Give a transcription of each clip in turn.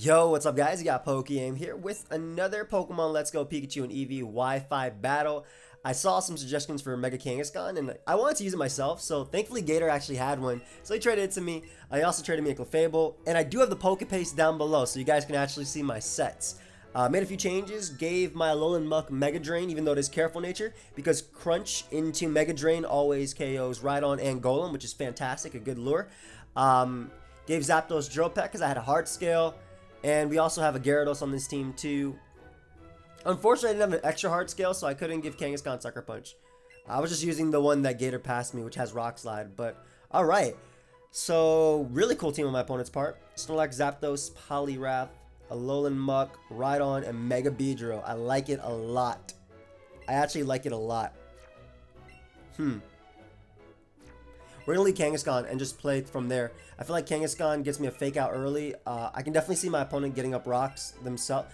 Yo, what's up guys? You got pokeaim here with another Pokemon Let's Go Pikachu and Eevee Wi-Fi battle. I saw some suggestions for Mega Kangaskhan and I wanted to use it myself, so thankfully Gator actually had one, so he traded it to me. I also traded me a Clefable, and I do have the Pokepaste down below so you guys can actually see my sets. Made a few changes, gave my Alolan Muck Mega Drain even though it is careful nature, because Crunch into Mega Drain always KOs Rhydon and Golem, which is fantastic, a good lure. Gave Zapdos Drill Peck because I had a Heart Scale. And we also have a Gyarados on this team too. Unfortunately, I didn't have an extra Heart Scale, so I couldn't give Kangaskhan Sucker Punch. I was just using the one that Gator passed me, which has Rock Slide. But, alright. So, really cool team on my opponent's part. Snorlax, Zapdos, Poliwrath, Alolan Muck, Rhydon, and Mega Beedrill. I like it a lot. I actually like it a lot. We're going to lead Kangaskhan and just play from there. I feel like Kangaskhan gets me a fake out early. I can definitely see my opponent getting up rocks themselves.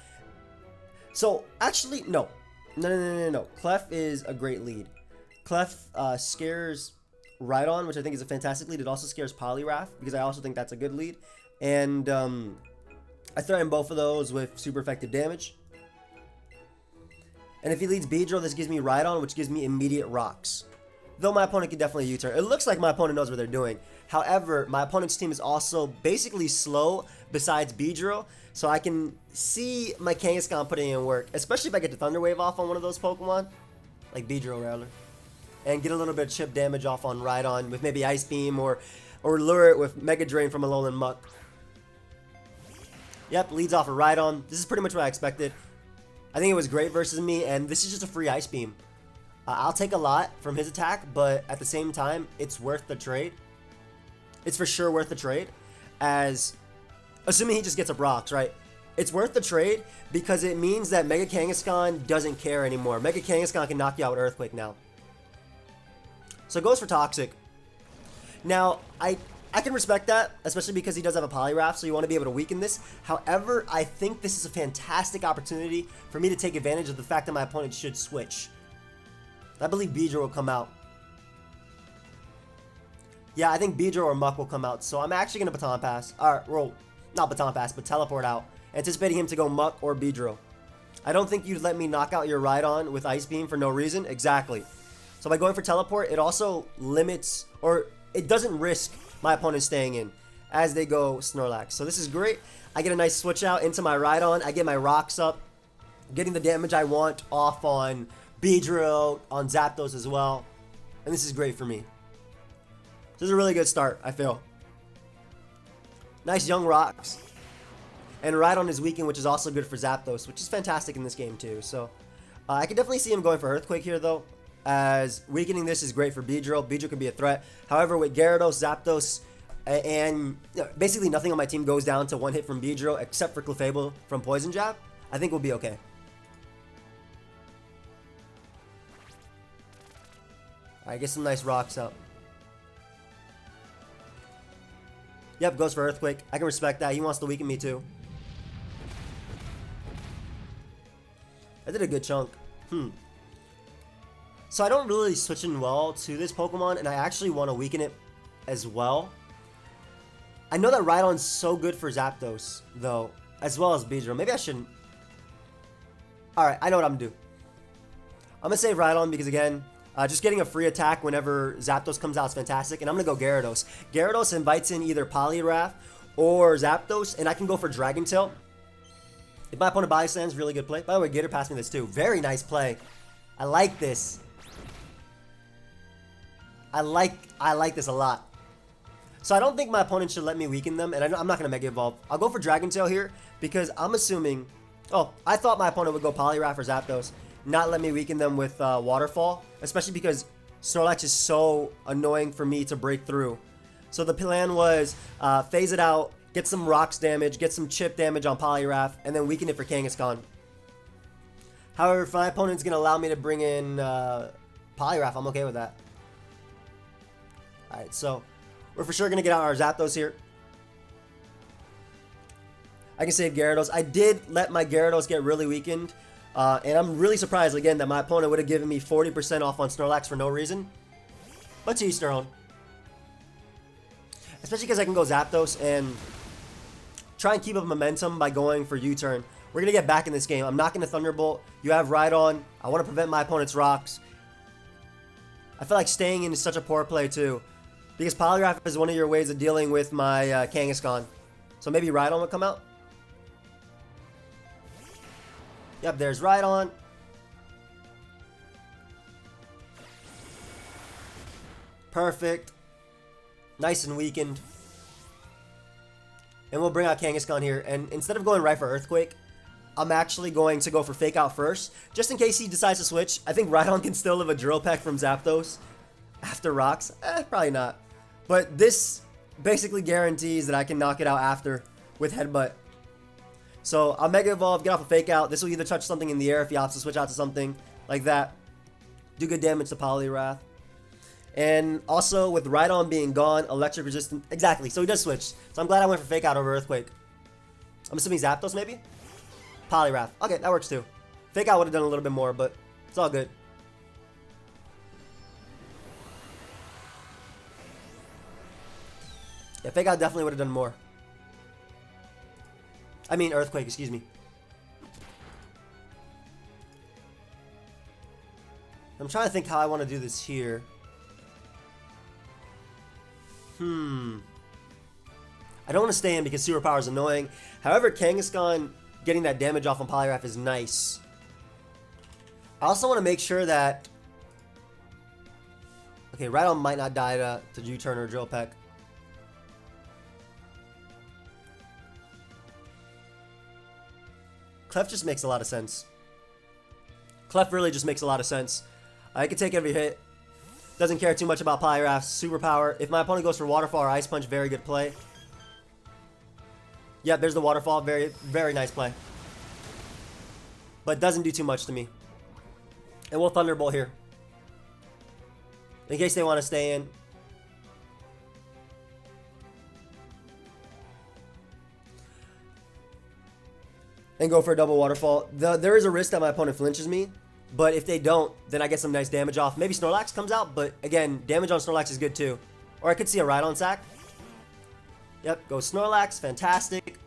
So, actually, no. No. Clef is a great lead. Clef scares Rhydon, which I think is a fantastic lead. It also scares Poliwrath, because I also think that's a good lead. And I threaten both of those with super effective damage. And if he leads Beedrill, this gives me Rhydon, which gives me immediate rocks. Though my opponent can definitely U-turn. It looks like my opponent knows what they're doing. However, my opponent's team is also basically slow besides Beedrill. So I can see my Kangaskhan putting in work. Especially if I get the Thunder Wave off on one of those Pokemon. Like Beedrill, rather. And get a little bit of chip damage off on Rhydon with maybe Ice Beam. Or lure it with Mega Drain from Alolan Muck. Yep, leads off of Rhydon. This is pretty much what I expected. I think it was great versus me. And this is just a free Ice Beam. I'll take a lot from his attack, but at the same time, it's worth the trade. It's for sure worth the trade, as assuming he just gets up rocks, right? It's worth the trade because it means that Mega Kangaskhan doesn't care anymore. Mega Kangaskhan can knock you out with Earthquake now. So it goes for Toxic. Now, I can respect that, especially because he does have a Poliwrath, so you want to be able to weaken this. However, I think this is a fantastic opportunity for me to take advantage of the fact that my opponent should switch. I believe Beedrill will come out. Yeah, I think Beedrill or Muck will come out. So I'm actually going to Baton Pass. Alright, well, not Baton Pass, but Teleport out. Anticipating him to go Muck or Beedrill. I don't think you'd let me knock out your Rhydon with Ice Beam for no reason. Exactly. So by going for Teleport, it also limits, or it doesn't risk my opponent staying in as they go Snorlax. So this is great. I get a nice switch out into my Rhydon. I get my rocks up. Getting the damage I want off on Beedrill, on Zapdos as well. And this is great for me. This is a really good start, I feel. Nice young rocks. And Rhydon is weakened, which is also good for Zapdos, which is fantastic in this game too. So I can definitely see him going for Earthquake here though, as weakening this is great for Beedrill. Beedrill can be a threat. However, with Gyarados, Zapdos, and basically nothing on my team goes down to one hit from Beedrill except for Clefable from Poison Jab, I think we'll be okay. Alright, get some nice rocks up. Yep, goes for Earthquake. I can respect that. He wants to weaken me too. I did a good chunk. So I don't really switch in well to this Pokemon, and I actually want to weaken it as well. I know that Rhydon's so good for Zapdos, though, as well as Beedrill. Maybe I shouldn't. Alright, I know what I'm going to do. I'm going to save Rhydon because, again, just getting a free attack whenever Zapdos comes out is fantastic. And I'm going to go Gyarados. Gyarados invites in either Poliwrath or Zapdos. And I can go for Dragon Tail. If my opponent body slams, really good play. By the way, Gator passed me this too. Very nice play. I like this. I like this a lot. So I don't think my opponent should let me weaken them. And I'm not going to Mega Evolve. I'll go for Dragon Tail here because I'm assuming... Oh, I thought my opponent would go Poliwrath or Zapdos. Not let me weaken them with Waterfall, especially because Snorlax is so annoying for me to break through. So the plan was phase it out, get some rocks damage, get some chip damage on Poliwrath, and then weaken it for Kangaskhan. However, if my opponent's going to allow me to bring in Poliwrath, I'm okay with that. Alright, so we're for sure going to get out our Zapdos here. I can save Gyarados. I did let my Gyarados get really weakened. And I'm really surprised, again, that my opponent would have given me 40% off on Snorlax for no reason. But to each their own. Especially because I can go Zapdos and try and keep up momentum by going for U-turn. We're going to get back in this game. I'm not going to Thunderbolt. You have Rhydon. I want to prevent my opponent's rocks. I feel like staying in is such a poor play too, because Polygraph is one of your ways of dealing with my Kangaskhan. So maybe Rhydon would come out. Yep, there's Rhydon. Perfect. Nice and weakened. And we'll bring out Kangaskhan here. And instead of going right for Earthquake, I'm actually going to go for Fake Out first, just in case he decides to switch. I think Rhydon can still live a Drill Peck from Zapdos after Rocks. Probably not. But this basically guarantees that I can knock it out after with Headbutt. So I'll Mega Evolve, get off a Fake Out. This will either touch something in the air if he opts to switch out to something like that. Do good damage to Poliwrath. And also with Rhydon being gone, Electric Resistant. Exactly, so he does switch. So I'm glad I went for Fake Out over Earthquake. I'm assuming Zapdos maybe? Poliwrath. Okay, that works too. Fake Out would have done a little bit more, but it's all good. Yeah, Fake Out definitely would have done more. I mean, Earthquake, excuse me. I'm trying to think how I want to do this here. I don't want to stay in because Superpower is annoying. However, Kangaskhan getting that damage off on Poliwrath is nice. I also want to make sure that... Okay, Rhydon might not die to U-turn or Drill Peck. Clef just makes a lot of sense. Clef really just makes a lot of sense. I can take every hit. Doesn't care too much about Poliwrath's Superpower. If my opponent goes for Waterfall or Ice Punch, very good play. Yep, there's the Waterfall. Very, very nice play. But doesn't do too much to me. And we'll Thunderbolt here, in case they want to stay in. And go for a double Waterfall. There is a risk that my opponent flinches me. But if they don't, then I get some nice damage off. Maybe Snorlax comes out, but again, damage on Snorlax is good too. Or I could see a Rhydon sack. Yep, go Snorlax. Fantastic.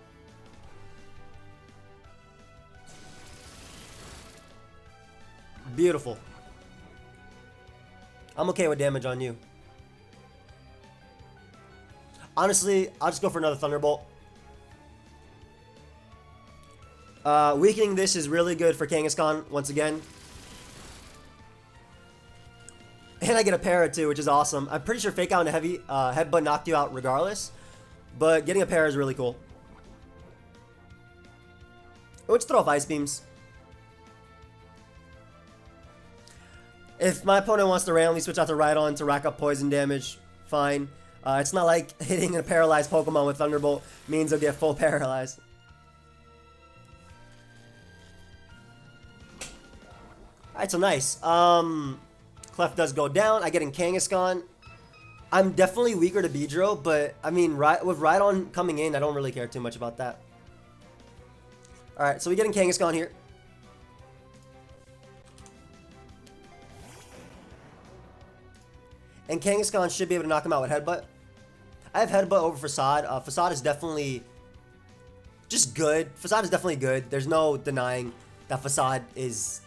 Beautiful. I'm okay with damage on you. Honestly, I'll just go for another Thunderbolt. Weakening this is really good for Kangaskhan once again. And I get a Para too, which is awesome. I'm pretty sure Fake Out and a Heavy Headbutt knocked you out regardless. But getting a Para is really cool. Let's throw off Ice Beams. If my opponent wants to randomly switch out to Rhydon to rack up poison damage, fine. It's not like hitting a paralyzed Pokemon with Thunderbolt means they'll get full paralyzed. Alright, so nice. Clef does go down. I get in Kangaskhan. I'm definitely weaker to Beedrill, but I mean, with Rhydon coming in, I don't really care too much about that. Alright, so we get in Kangaskhan here. And Kangaskhan should be able to knock him out with Headbutt. I have Headbutt over Facade. Facade is definitely just good. Facade is definitely good. There's no denying that Facade is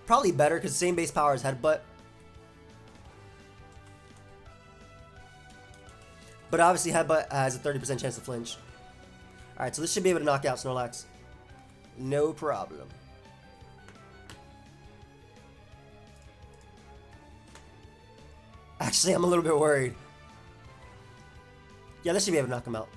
probably better because same base power as Headbutt. But obviously Headbutt has a 30% chance to flinch. Alright, so this should be able to knock out Snorlax. No problem. Actually, I'm a little bit worried. Yeah, this should be able to knock him out.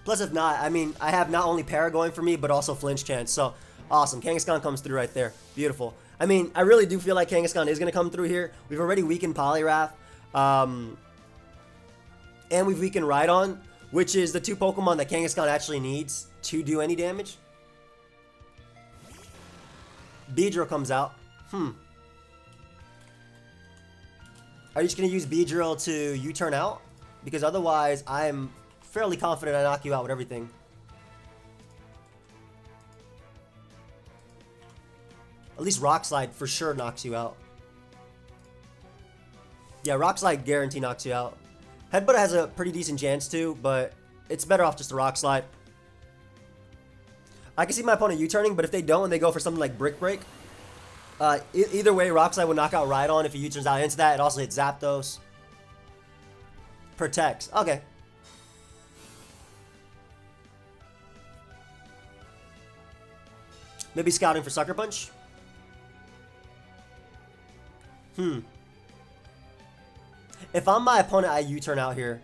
Plus, if not, I mean, I have not only Para going for me, but also flinch chance. So, awesome. Kangaskhan comes through right there. Beautiful. I mean, I really do feel like Kangaskhan is going to come through here. We've already weakened Poliwrath. And we've weakened Rhydon, which is the two Pokemon that Kangaskhan actually needs to do any damage. Beedrill comes out. Are you just going to use Beedrill to U-turn out? Because otherwise, I'm fairly confident I knock you out with everything. At least Rock Slide for sure knocks you out. Yeah, Rock Slide guarantee knocks you out. Headbutt has a pretty decent chance too, but it's better off just a Rock Slide. I can see my opponent U-turning, but if they don't and they go for something like Brick Break, either way, Rock Slide will knock out Rhydon if he U-turns out into that. It also hits Zapdos. Protects. Okay. Maybe scouting for Sucker Punch? If I'm my opponent, I U-turn out here.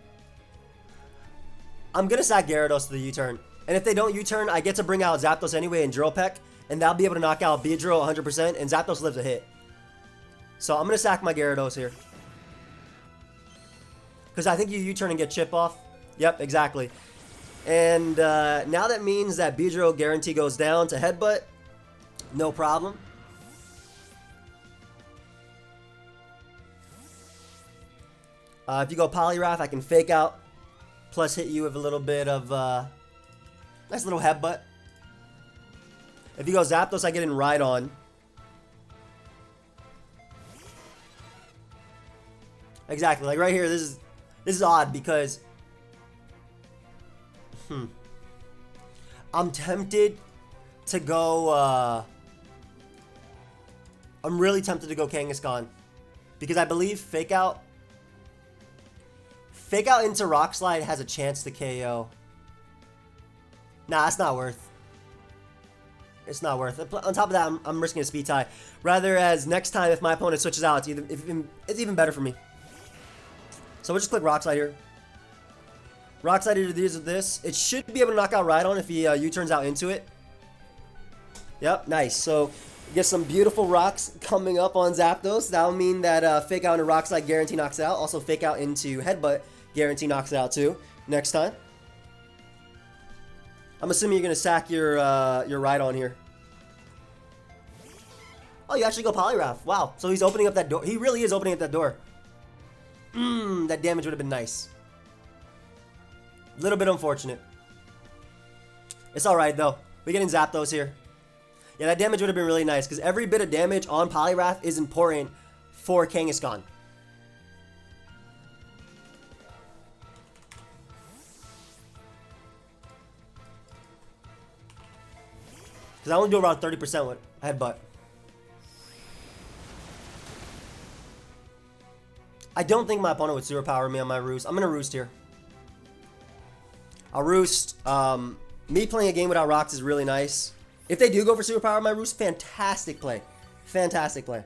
I'm going to sack Gyarados to the U-turn. And if they don't U-turn, I get to bring out Zapdos anyway and Drill Peck. And that'll be able to knock out Beedrill 100%. And Zapdos lives a hit. So I'm going to sack my Gyarados here. Because I think you U-turn and get Chip off. Yep, exactly. And now that means that Beedrill guarantee goes down to Headbutt. No problem. If you go Poliwrath, I can Fake Out. Plus hit you with a little bit of nice little Headbutt. If you go Zapdos, I get in Rhydon. Exactly, like right here, this is odd because I'm tempted to go I'm really tempted to go Kangaskhan because I believe Fake Out into Rock Slide has a chance to KO. Nah, it's not worth. It's not worth it. On top of that, I'm risking a speed tie. Rather as next time if my opponent switches out, it's even better for me. So we'll just click Rock Slide here. Rock Slide either these or this. It should be able to knock out Rhydon if he U-turns out into it. Yep, nice. So get some beautiful rocks coming up on Zapdos. That'll mean that Fake Out into Rock Slide guarantee knocks it out. Also Fake Out into Headbutt guarantee knocks it out too. Next time. I'm assuming you're gonna sack your Rhydon here. Oh, you actually go Poliwrath. Wow. So he's opening up that door. He really is opening up that door. That damage would have been nice. A little bit unfortunate. It's alright though. We're getting Zapdos here. Yeah, that damage would have been really nice because every bit of damage on Poliwrath is important for Kangaskhan. Because I only do around 30% with Headbutt. I don't think my opponent would superpower me on my Roost. I'm going to Roost here. I'll Roost. Me playing a game without rocks is really nice. If they do go for superpower on my Roost, fantastic play. Fantastic play.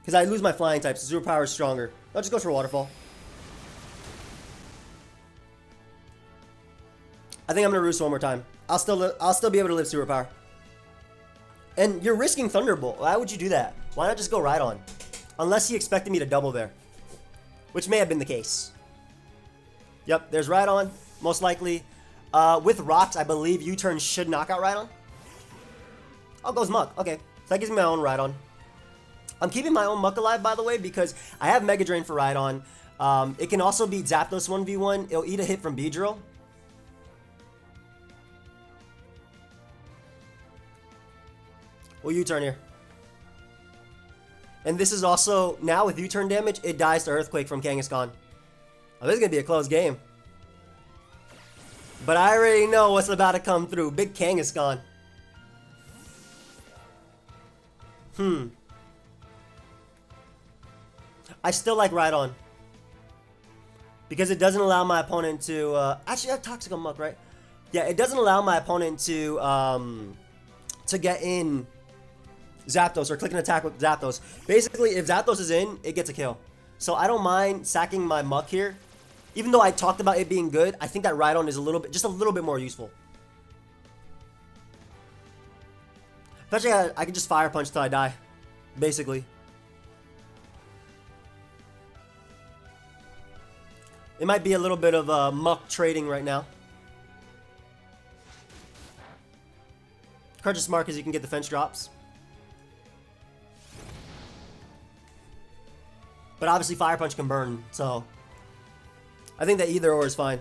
Because I lose my flying type, so superpower is stronger. I'll just go for Waterfall. I think I'm going to Roost one more time. I'll still be able to live superpower. And you're risking Thunderbolt. Why would you do that? Why not just go Rhydon? Unless he expected me to double there. Which may have been the case. Yep, there's Rhydon. Most likely. With rocks, I believe U-turn should knock out Rhydon. Oh, goes Muck. Okay. So that gives me my own Rhydon. I'm keeping my own Muck alive, by the way, because I have Mega Drain for Rhydon. It can also beat Zapdos 1v1. It'll eat a hit from Beedrill. We'll U-turn here. And this is also, now with U-turn damage, it dies to Earthquake from Kangaskhan. Oh, this is going to be a close game. But I already know what's about to come through. Big Kangaskhan. I still like Rhydon. Because it doesn't allow my opponent to... actually, I have Toxic Muck, right? Yeah, it doesn't allow my opponent to get in Zapdos or click an attack with Zapdos. Basically, if Zapdos is in, it gets a kill. So I don't mind sacking my Muck here. Even though I talked about it being good, I think that Rhydon is just a little bit more useful. Especially, I can just Fire Punch till I die. Basically. It might be a little bit of Muck trading right now. Crunch is smart because you can get defense drops. But obviously Fire Punch can burn, so... I think that either or is fine.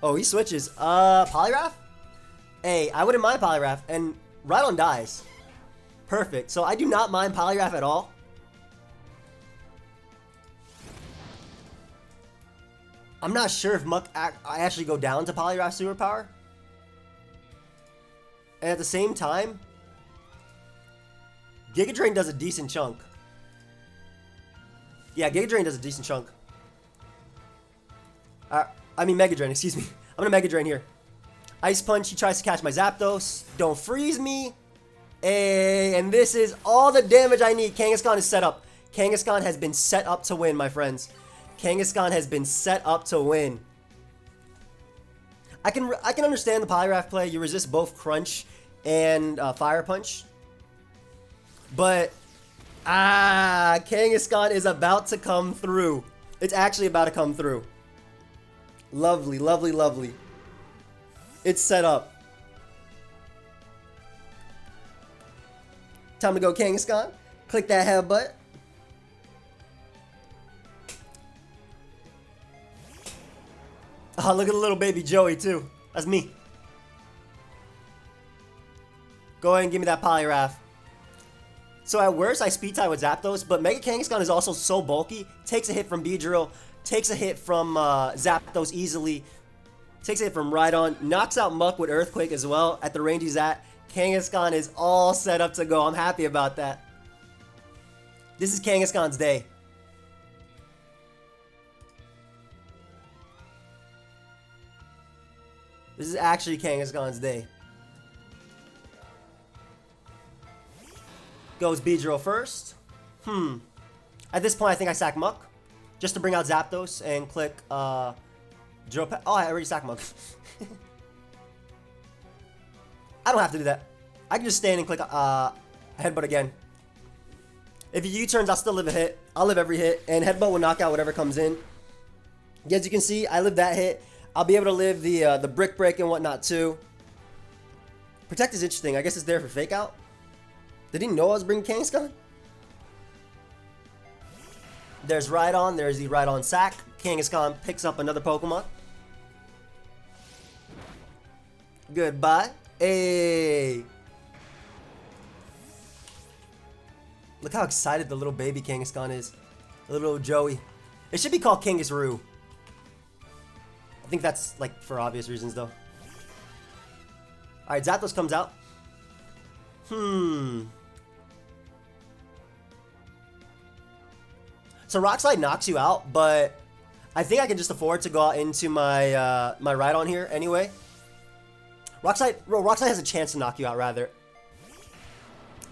Oh, he switches. Poliwrath? Hey, I wouldn't mind Poliwrath. And Rhydon dies. Perfect. So I do not mind Poliwrath at all. I'm not sure if I actually go down to Poliwrath superpower. And at the same time, Giga Drain does a decent chunk. Yeah, Giga Drain does a decent chunk. I mean Mega Drain, excuse me. I'm gonna Mega Drain here. Ice Punch, he tries to catch my Zapdos. Don't freeze me. And this is all the damage I need. Kangaskhan is set up. Kangaskhan has been set up to win, my friends. Kangaskhan has been set up to win. I can understand the Poliwrath play. You resist both Crunch and Fire Punch. But, Kangaskhan is about to come through. It's actually about to come through. Lovely, lovely, lovely. It's set up. Time to go Kangaskhan. Click that headbutt. Oh, look at the little baby Joey too. That's me. Go ahead and give me that Poliwrath. So at worst, I speed tie with Zapdos, but Mega Kangaskhan is also so bulky. Takes a hit from Beedrill, takes a hit from Zapdos easily, takes a hit from Rhydon, knocks out Muck with Earthquake as well at the range he's at. Kangaskhan is all set up to go. I'm happy about that. This is Kangaskhan's day. This is actually Kangaskhan's day. Goes Beedrill first. At this point, I think I sack Muck. Just to bring out Zapdos and click Drill Peck. Oh, I already sacked Muck. I don't have to do that. I can just stand and click Headbutt again. If he U-turns, I'll still live a hit. I'll live every hit. And Headbutt will knock out whatever comes in. As you can see, I lived that hit. I'll be able to live the Brick Break and whatnot too. Protect is interesting. I guess it's there for Fake Out. Did he know I was bringing Kangaskhan? There's Rhydon. There's the Rhydon sack. Kangaskhan picks up another Pokemon. Goodbye. Hey. Look how excited the little baby Kangaskhan is. The little Joey. It should be called Kangasroo. I think that's like for obvious reasons though. Alright, Zapdos comes out. So Rock Slide knocks you out, but I think I can just afford to go out into my my Rhydon here anyway. Rock Slide has a chance to knock you out rather.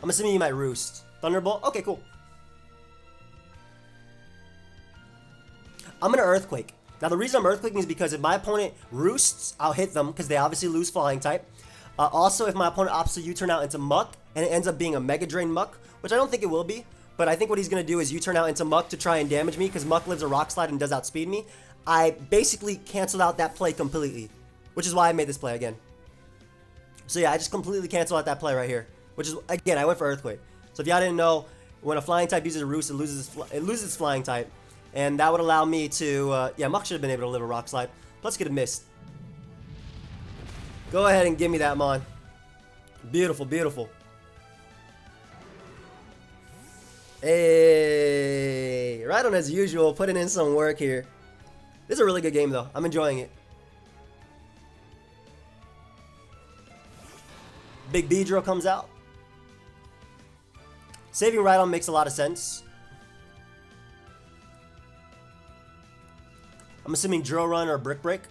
I'm assuming you might Roost. Thunderbolt? Okay, cool. I'm gonna Earthquake. Now the reason I'm Earthquaking is because if my opponent Roosts, I'll hit them because they obviously lose Flying type. Also, if my opponent opts to U-turn out into Muck, and it ends up being a Mega Drain Muck, which I don't think it will be, but I think what he's going to do is U-turn out into Muck to try and damage me, because Muck lives a Rock Slide and does outspeed me. I basically canceled out that play completely, which is why I made this play again. So yeah, I just completely canceled out that play right here, which is, again, I went for Earthquake. So if y'all didn't know, when a Flying type uses a Roost, it loses its Flying type, and that would allow me to, yeah, Muck should have been able to live a Rock Slide. Let's get a Mist. Go ahead and give me that, Mon. Beautiful, beautiful. Hey, Rhydon as usual, putting in some work here. This is a really good game though. I'm enjoying it. Big Beedrill comes out. Saving Rhydon makes a lot of sense. I'm assuming Drill Run or Brick Break.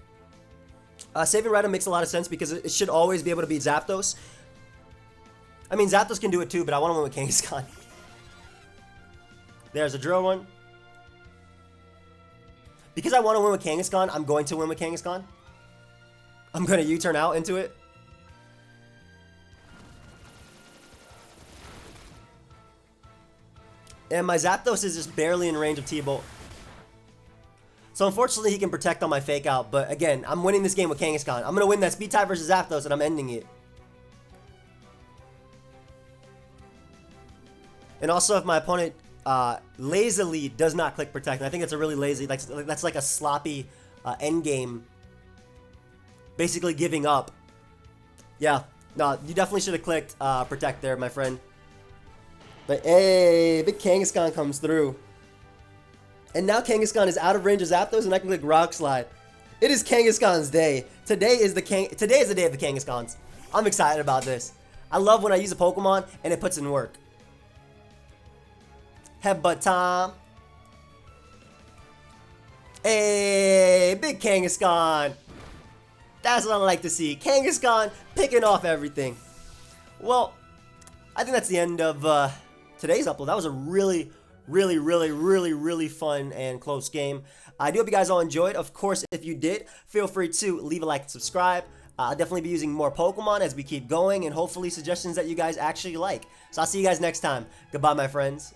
Saving Rhydon makes a lot of sense because it should always be able to beat Zapdos. I mean, Zapdos can do it too, but I want to win with Kangaskhan. There's a Drill Run. Because I want to win with Kangaskhan, I'm going to win with Kangaskhan. I'm going to U-turn out into it. And my Zapdos is just barely in range of T-Bolt. So unfortunately, he can protect on my Fake Out. But again, I'm winning this game with Kangaskhan. I'm going to win that Speed tie versus Zapdos, and I'm ending it. And also, if my opponent lazily does not click Protect, and I think that's a really lazy, that's like a sloppy endgame, basically giving up. Yeah, no, you definitely should have clicked Protect there, my friend. But hey, big Kangaskhan comes through. And now Kangaskhan is out of range of Zapdos, and I can click Rock Slide. It is Kangaskhan's day. Today is the day of the Kangaskhan's. I'm excited about this. I love when I use a Pokemon and it puts in work. Headbutt time. Hey, big Kangaskhan. That's what I like to see. Kangaskhan picking off everything. Well, I think that's the end of today's upload. That was a really fun and close game. I do hope you guys all enjoyed. Of course, if you did, feel free to leave a like and subscribe. I'll definitely be using more Pokemon as we keep going, and hopefully suggestions that you guys actually like. So I'll see you guys next time. Goodbye, my friends.